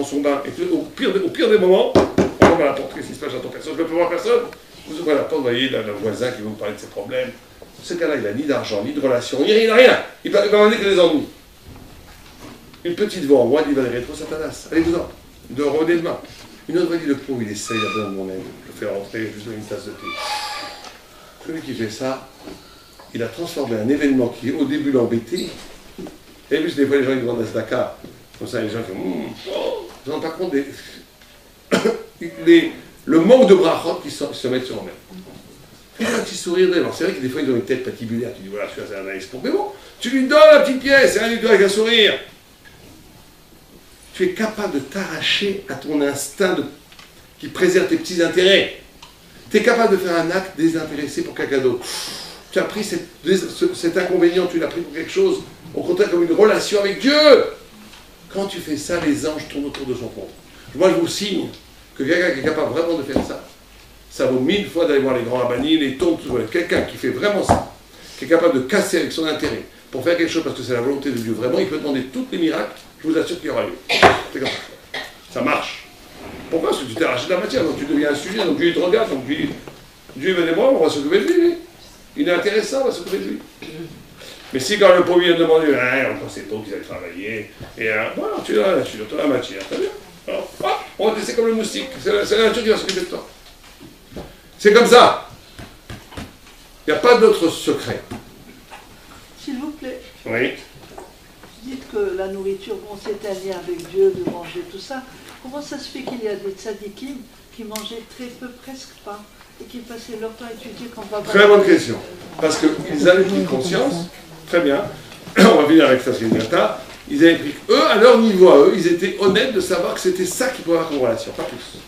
son bain, et au pire des moments, on ouvre la porte, qu'est-ce qui se passe, j'attends personne, je ne peux voir personne. Vous ouvrez la porte, vous voyez le voisin qui va vous parler de ses problèmes. Ce gars-là, il n'a ni d'argent, ni de relation, il n'a rien. Il va amener que des ennuis. Une petite voix en moi dit Valérie, trop Satanas, allez-vous-en, revenez demain. Une autre voix dit le pauvre, il essaye, il a besoin de mon aide, je le fais rentrer, je lui donne une tasse de thé. Celui qui fait ça, il a transformé un événement qui au début l'embêtait. Et puis des fois les gens ils demandent à Dakar, comme ça les gens font ils ne se rendent pas compte le manque de brachot qui se mettent sur eux-mêmes. Fais un petit sourire d'elle. C'est vrai que des fois ils ont une tête patibulaire, tu dis voilà, je suis un analyse pour. Mais bon, tu lui donnes la petite pièce, c'est un du tout avec un sourire. Tu es capable de t'arracher à ton instinct qui préserve tes petits intérêts. Tu es capable de faire un acte désintéressé pour quelqu'un d'autre. Tu as pris cet inconvénient, tu l'as pris pour quelque chose, au contraire comme une relation avec Dieu. Quand tu fais ça, les anges tournent autour de son compte. Moi, je vous signe que quelqu'un qui est capable vraiment de faire ça, ça vaut 1000 fois d'aller voir les grands rabbins, les tombes, quelqu'un qui fait vraiment ça, qui est capable de casser avec son intérêt pour faire quelque chose parce que c'est la volonté de Dieu. Vraiment, il peut demander tous les miracles, je vous assure qu'il y aura eu. C'est comme ça. Ça marche. Pourquoi? Parce que tu t'es arraché de la matière, donc tu deviens un sujet, donc Dieu te regarde, donc Dieu va des bras, on va s'occuper de lui. Il est intéressant, on va s'occuper de lui. Mais si quand le pauvre vient demander, encore c'est tôt qu'ils aillent travailler, et voilà, tu as la matière, très bien. Alors, on va te laisser comme le moustique, c'est la nature qui va s'occuper de toi. C'est comme ça. Il n'y a pas d'autre secret. S'il vous plaît. Oui. Vous dites que la nourriture, bon, c'est un lien avec Dieu, de manger tout ça. Comment ça se fait qu'il y a des tzadikim qui mangeaient très peu, presque pas, et qui passaient leur temps à étudier quand on va... Très bonne question. Parce qu'ils avaient pris conscience, très bien, on va venir avec ça, c'est une gata, ils avaient pris, eux, à leur niveau à eux, ils étaient honnêtes de savoir que c'était ça qu'ils pouvaient avoir comme relation, pas plus.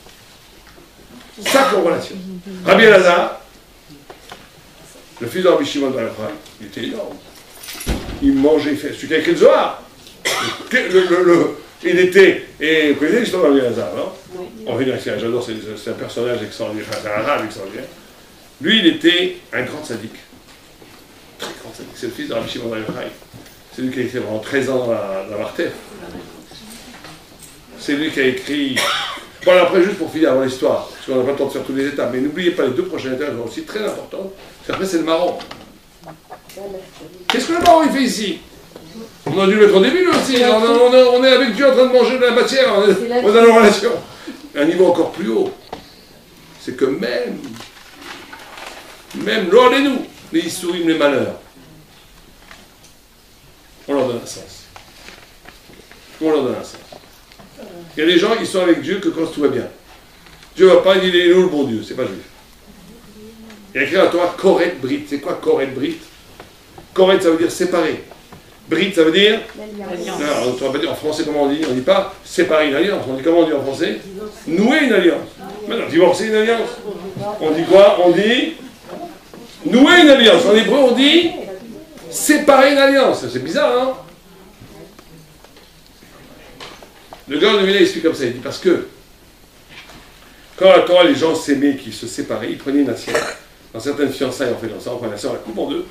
Ça comme relation. Rabbi Elazar, le fils de Rabbi Shimon Bar Yochai, il était énorme. Il mangeait, il fait, celui qui a écrit le Zohar. Il était, et vous connaissez l'histoire de Rabbi Elazar, non? Oui. On va venir ici, j'adore, c'est un personnage extraordinaire, enfin, c'est un arabe extraordinaire. Lui, il était un grand sadique. Très grand sadique. C'est le fils de Rabbi Shimon Bar Yochai. C'est lui qui a écrit pendant 13 ans dans la Martef. C'est lui qui a écrit... Bon, alors après, juste pour finir avant l'histoire, parce qu'on n'a pas le temps de faire toutes les étapes, mais n'oubliez pas les deux prochaines étapes, elles sont aussi très importantes. Après, c'est le marron. Qu'est-ce que le marron, il fait ici? On a dû le mettre au début, nous aussi. On est avec Dieu en train de manger de la matière. On est dans la relation. Un niveau encore plus haut. C'est que même nous, les Issourim, les malheurs, on leur donne un sens. On leur donne un sens. Il y a des gens qui sont avec Dieu que quand tout va bien. Dieu ne va pas, il est où le bon Dieu? C'est pas juif. Il y a écrit dans la Torah Koret Brit. C'est quoi Koret Brit? Koret, ça veut dire séparer. Brit, ça veut dire l'alliance. Non, en français, comment on dit? On ne dit pas séparer une alliance. On dit comment on dit en français? Nouer une alliance. Maintenant, divorcer une alliance. On dit quoi? On dit nouer une alliance. En hébreu, on dit séparer une alliance. C'est bizarre, hein? Le gars de Vilna explique comme ça, il dit parce que quand à la Torah les gens s'aimaient, qu'ils se séparaient, ils prenaient une assiette. Dans certaines fiançailles, on fait dans ça, on prend une assiette, on la coupe en deux,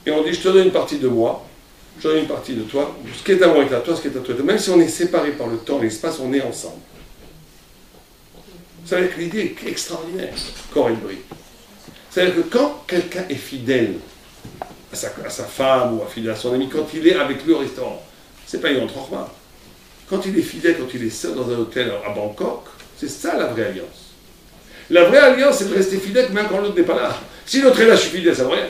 et on dit je te donne une partie de moi, je te donne une partie de toi, ce qui est à moi est à toi, ce qui est à toi. Même si on est séparés par le temps, l'espace, on est ensemble. Ça veut dire que l'idée est extraordinaire, Corinne Brie. C'est-à-dire que quand quelqu'un est fidèle à sa femme ou fidèle à son ami, quand il est avec lui au restaurant, c'est pas une entreprise. Quand il est fidèle, quand il est seul dans un hôtel à Bangkok, c'est ça la vraie alliance. La vraie alliance, c'est de rester fidèle même quand l'autre n'est pas là. Si l'autre est là, je suis fidèle, ça ne veut rien.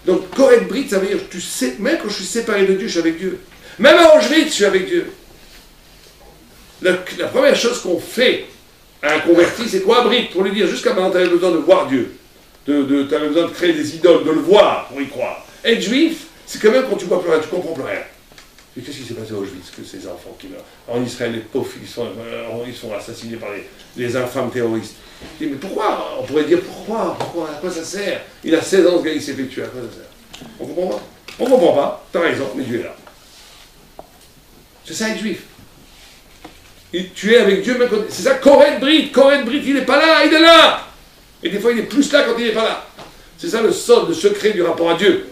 Donc, Koret Brit, ça veut dire, tu sais, même quand je suis séparé de Dieu, je suis avec Dieu. Même à Auschwitz, je suis avec Dieu. La première chose qu'on fait à un converti, c'est quoi, Brit? Pour lui dire, jusqu'à maintenant, tu avais besoin de voir Dieu. Tu avais besoin de créer des idoles, de le voir pour y croire. Être juif, c'est quand même quand tu ne vois plus rien, tu ne comprends plus rien. Et qu'est-ce qui s'est passé à Auschwitz? Que ces enfants qui meurent. En Israël, les pauvres, ils sont assassinés par les infâmes terroristes. Je dis, mais pourquoi? On pourrait dire pourquoi? À quoi ça sert? Il a 16 ans, ce gars, il s'est fait tuer. À quoi ça sert? On comprend pas? On comprend pas. T'as raison, mais Dieu est là. C'est ça être juif. Et tu es avec Dieu, même quand... C'est ça, Koret Brit, il n'est pas là, il est là. Et des fois, il est plus là quand il n'est pas là. C'est ça le secret du rapport à Dieu.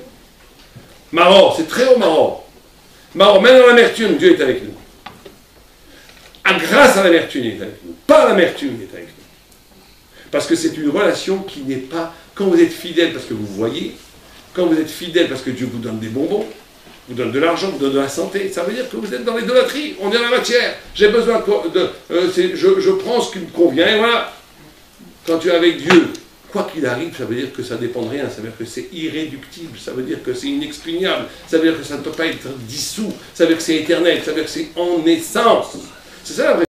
Maror, c'est très haut Maror. Maror, même dans l'amertume, Dieu est avec nous. grâce à l'amertume, il est avec nous. Pas l'amertume, il est avec nous. Parce que c'est une relation qui n'est pas... Quand vous êtes fidèle parce que vous voyez, quand vous êtes fidèle parce que Dieu vous donne des bonbons, vous donne de l'argent, vous donne de la santé, ça veut dire que vous êtes dans l'idolâtrie. On est dans la matière. J'ai besoin je prends ce qui me convient et voilà. Quand tu es avec Dieu, quoi qu'il arrive, ça veut dire que ça ne dépend de rien. Ça veut dire que c'est irréductible. Ça veut dire que c'est inexpugnable. Ça veut dire que ça ne peut pas être dissous. Ça veut dire que c'est éternel. Ça veut dire que c'est en essence. C'est ça la vraie